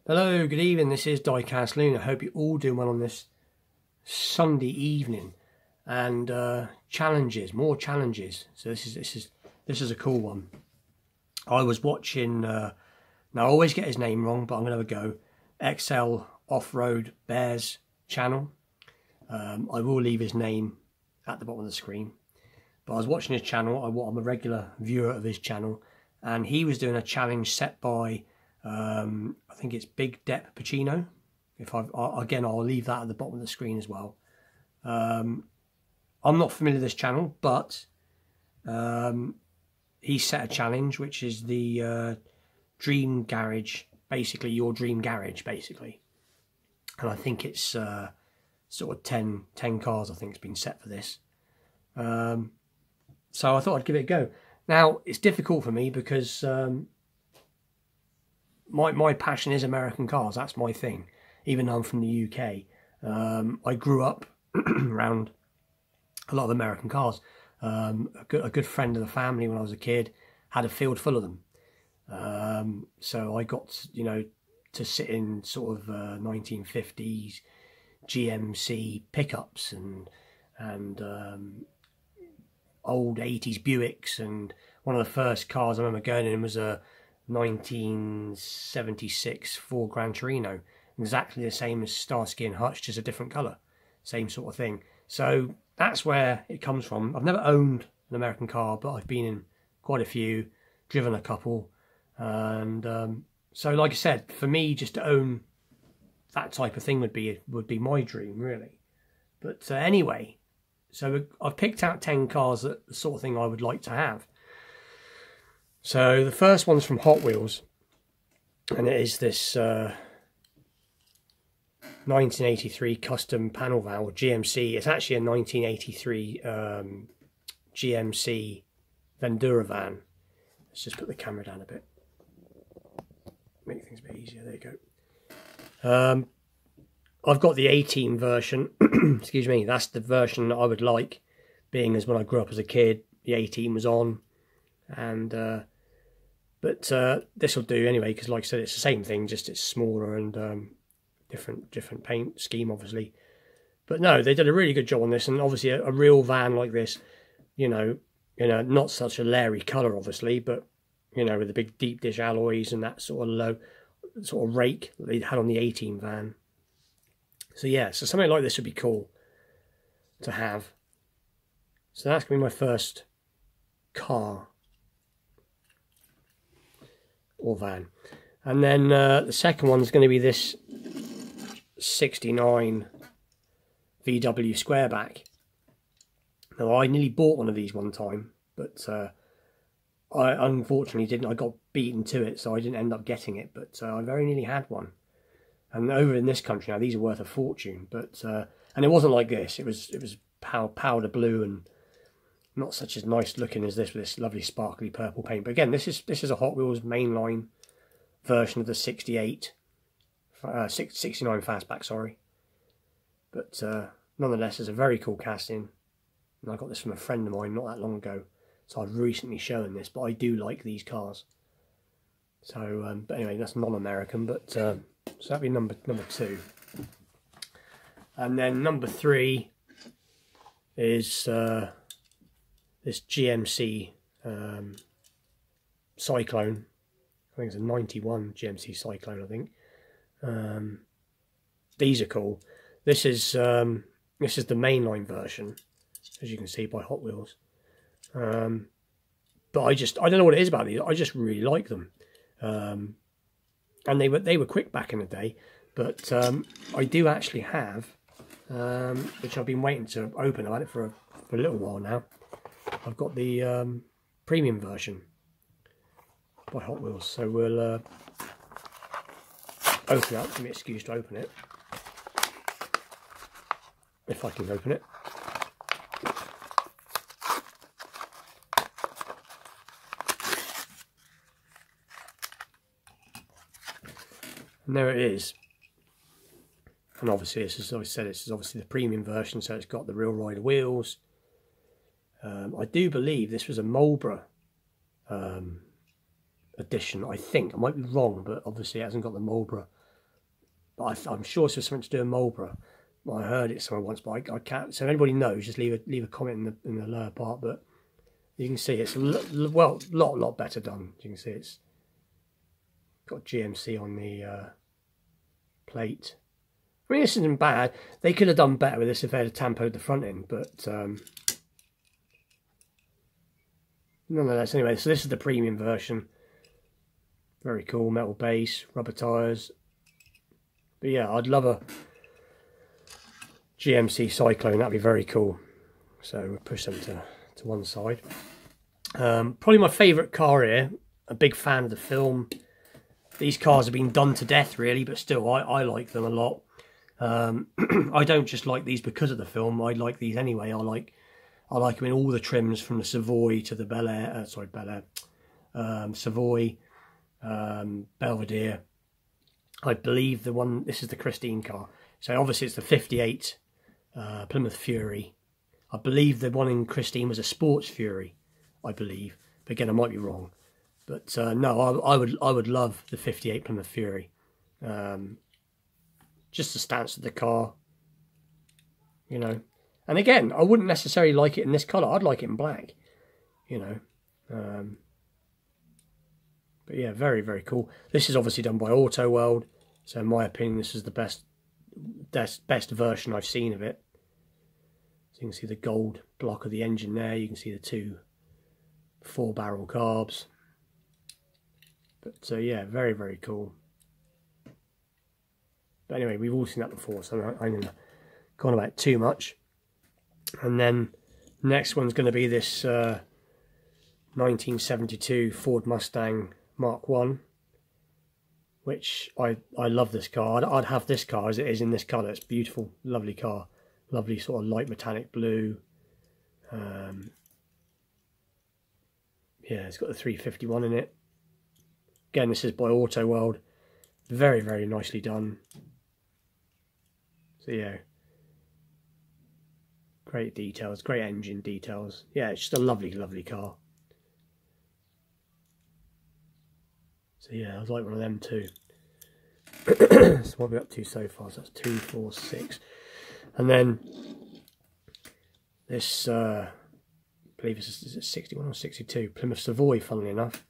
Hello, good evening. This is Diecast Loon. I hope you're all doing well on this Sunday evening. And challenges, more challenges. So this is a cool one. I was watching. Now I always get his name wrong, but I'm gonna have a go. XL Off-Road Bears channel. I will leave his name at the bottom of the screen. But I was watching his channel. I'm a regular viewer of his channel, and he was doing a challenge set by. I think it's Big Depp Pacino. Again, I'll leave that at the bottom of the screen as well. I'm not familiar with this channel, but he set a challenge, which is the dream garage, basically your dream garage, basically. And I think it's sort of 10 cars. I think it's been set for this. So I thought I'd give it a go. Now it's difficult for me because. My passion is American cars. That's my thing. Even though I'm from the UK, I grew up around a lot of American cars. A good friend of the family when I was a kid had a field full of them. So I got, to sit in sort of 1950s GMC pickups and old 80s Buicks. And one of the first cars I remember going in was a 1976 Ford Gran Torino, exactly the same as Starsky and Hutch, just a different colour, same sort of thing. So that's where it comes from. I've never owned an American car, but I've been in quite a few, driven a couple, and so like I said, for me, just to own that type of thing would be my dream, really. But anyway, so I've picked out 10 cars, that the sort of thing I would like to have. So the first one's from Hot Wheels, and it is this 1983 custom panel van, or GMC. It's actually a 1983 GMC Vendura van. Let's just put the camera down a bit, make things a bit easier. There you go. I've got the 18 version. Excuse me. That's the version that I would like, being as when I grew up as a kid, the 18 was on, and. But this will do anyway, because like I said, it's the same thing, just it's smaller and different paint scheme, obviously. But no, they did a really good job on this, and obviously a real van like this, not such a leery colour, obviously, but with the big deep dish alloys and that sort of low sort of rake that they had on the 18 van. So yeah, so something like this would be cool to have. So that's gonna be my first car. Or van. And then the second one is going to be this 69 Vw Squareback. Now I nearly bought one of these one time, but I unfortunately didn't. I got beaten to it, so I didn't end up getting it, but I very nearly had one. And over in this country now, these are worth a fortune, but and it wasn't like this. It was powder blue and not such as nice looking as this, with this lovely sparkly purple paint. But again, this is a Hot Wheels mainline version of the 69 Fastback, sorry. But nonetheless, it's a very cool casting. And I got this from a friend of mine not that long ago, so I've recently shown this. But I do like these cars. So, but anyway, that's non-American. But so that'd be number 2. And then number 3 is. This GMC Cyclone. I think it's a 91 GMC Cyclone, I think. These are cool. This is the mainline version, as you can see, by Hot Wheels. But I don't know what it is about these. I just really like them. And they were quick back in the day. But I do actually have, which I've been waiting to open. I've had it for a little while now. I've got the premium version by Hot Wheels, so we'll open it up. Give me an excuse to open it, if I can open it. And there it is. And obviously, as I said, this is obviously the premium version, so it's got the real ride wheels. I do believe this was a Marlboro edition, I think. I might be wrong, but obviously it hasn't got the Marlboro But I'm sure it's something to do with Marlboro. I heard it somewhere once, but I can't. So if anybody knows, just leave a comment in the lower part. But you can see it's a lot better done. You can see it's got GMC on the plate. I mean, this isn't bad. They could have done better with this if they had tampoed the front end, but nonetheless, anyway, so this is the premium version. Very cool, metal base, rubber tyres. But yeah, I'd love a GMC Cyclone, that'd be very cool. So we'll push them to one side. Probably my favourite car here, a big fan of the film. These cars have been done to death really, but still I like them a lot. I don't just like these because of the film, I like these anyway. I like them in all the trims, from the Savoy to the Bel Air, Savoy, Belvedere. I believe this is the Christine car. So obviously it's the 58 Plymouth Fury. I believe the one in Christine was a Sports Fury, I believe. But again, I might be wrong. But no, I would love the 58 Plymouth Fury. Just the stance of the car, you know. And again, I wouldn't necessarily like it in this colour. I'd like it in black, you know. But yeah, very, very cool. This is obviously done by Auto World. So in my opinion, this is the best version I've seen of it. So you can see the gold block of the engine there. You can see the two 4-barrel carbs. But yeah, very, very cool. But anyway, we've all seen that before, so I'm going to go on about too much. And then next one's going to be this 1972 Ford Mustang Mark 1, which I love this car. I'd have this car as it is in this colour. It's beautiful, lovely car. Lovely sort of light metallic blue. Yeah, it's got the 351 in it. Again, this is by Auto World. Very, very nicely done. So yeah, great details, great engine details. Yeah, it's just a lovely, lovely car. So yeah, I was like one of them too. So what are we up to so far? So that's 2, 4, 6. And then this, I believe is it 61 or 62? Plymouth Savoy, funnily enough,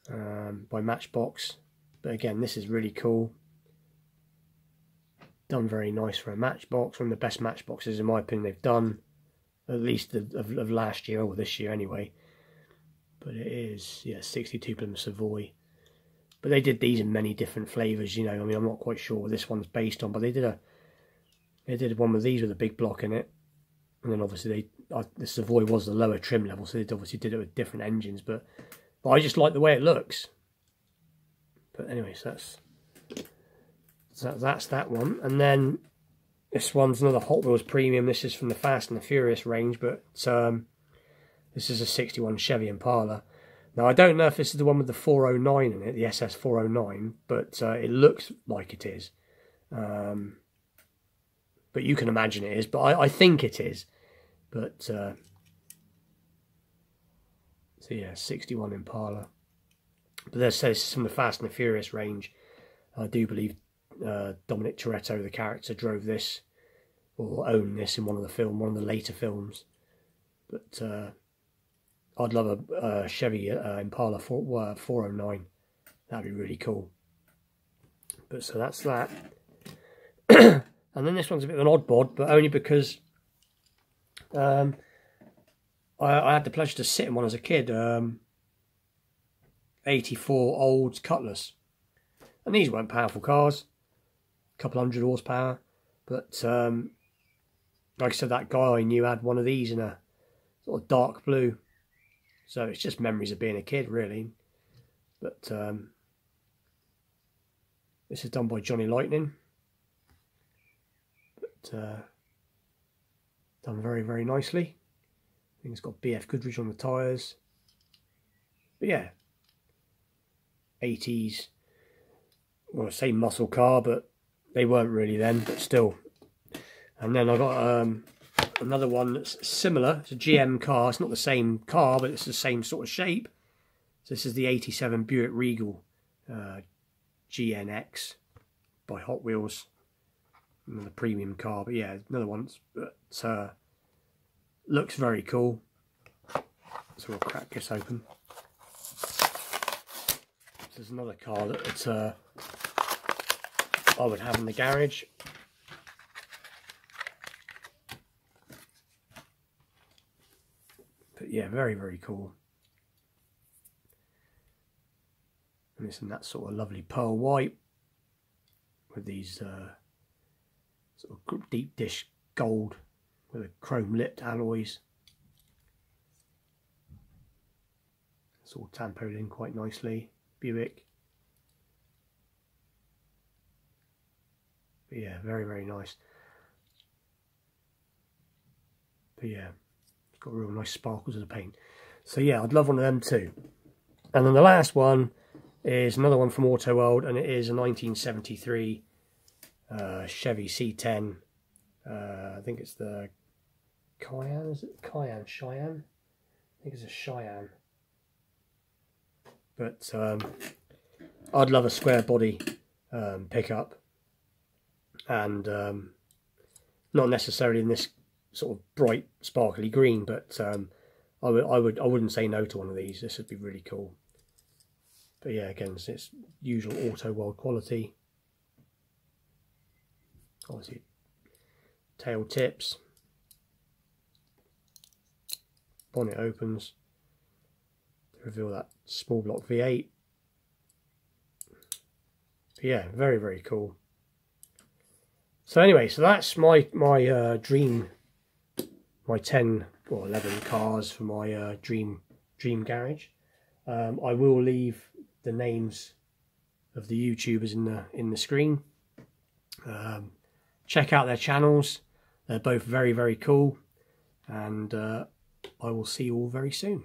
by Matchbox. But again, this is really cool. Done very nice for a Matchbox. One of the best Matchboxes in my opinion they've done, at least of last year or this year anyway. But it is, yeah, 62 Plymouth Savoy. But they did these in many different flavours, you know. I mean, I'm not quite sure what this one's based on, but they did one with these with a big block in it. And then obviously the Savoy was the lower trim level, so they obviously did it with different engines. But I just like the way it looks. But anyway, so that's that one. And then this one's another Hot Wheels Premium. This is from the Fast and the Furious range, but this is a 61 Chevy Impala. Now, I don't know if this is the one with the 409 in it, the SS 409, but it looks like it is. But you can imagine it is, but I think it is. But, so yeah, 61 Impala. But this says from the Fast and the Furious range. I do believe Dominic Toretto, the character, drove this, or owned this in one of the later films. But I'd love a Chevy Impala 409. That'd be really cool. But so that's that. And then this one's a bit of an odd bod, but only because I had the pleasure to sit in one as a kid. 84 Olds Cutlass. And these weren't powerful cars. A couple hundred horsepower. But like I said, that guy I knew had one of these in a sort of dark blue. So it's just memories of being a kid, really. But this is done by Johnny Lightning. But done very, very nicely. I think it's got BF Goodrich on the tyres. But yeah, 80s, well, I say muscle car, but they weren't really then, but still. And then I got another one that's similar. It's a GM car. It's not the same car, but it's the same sort of shape. So this is the 87 Buick Regal GNX. by Hot Wheels. Another premium car, but yeah, another one that looks very cool. So we'll crack this open. This is another car that I would have in the garage. But yeah, very, very cool. And it's in that sort of lovely pearl white with these sort of deep dish gold with a chrome lipped alloys. It's all tampoed in quite nicely. Buick. But yeah, very, very nice. But yeah, it's got real nice sparkles of the paint. So yeah, I'd love one of them too. And then the last one is another one from Auto World, and it is a 1973 Chevy C10. I think it's the Cayenne, is it? Cheyenne? I think it's a Cheyenne. But I'd love a square body pickup, and not necessarily in this sort of bright sparkly green, but I wouldn't say no to one of these. This would be really cool. But yeah, again, it's usual Auto World quality. Obviously, tail tips, bonnet opens to reveal that small block V8. But yeah, very, very cool. So anyway, so that's my dream, my 10 or 11 cars for my dream garage. I will leave the names of the YouTubers in the screen. Check out their channels. They're both very, very cool, and I will see you all very soon.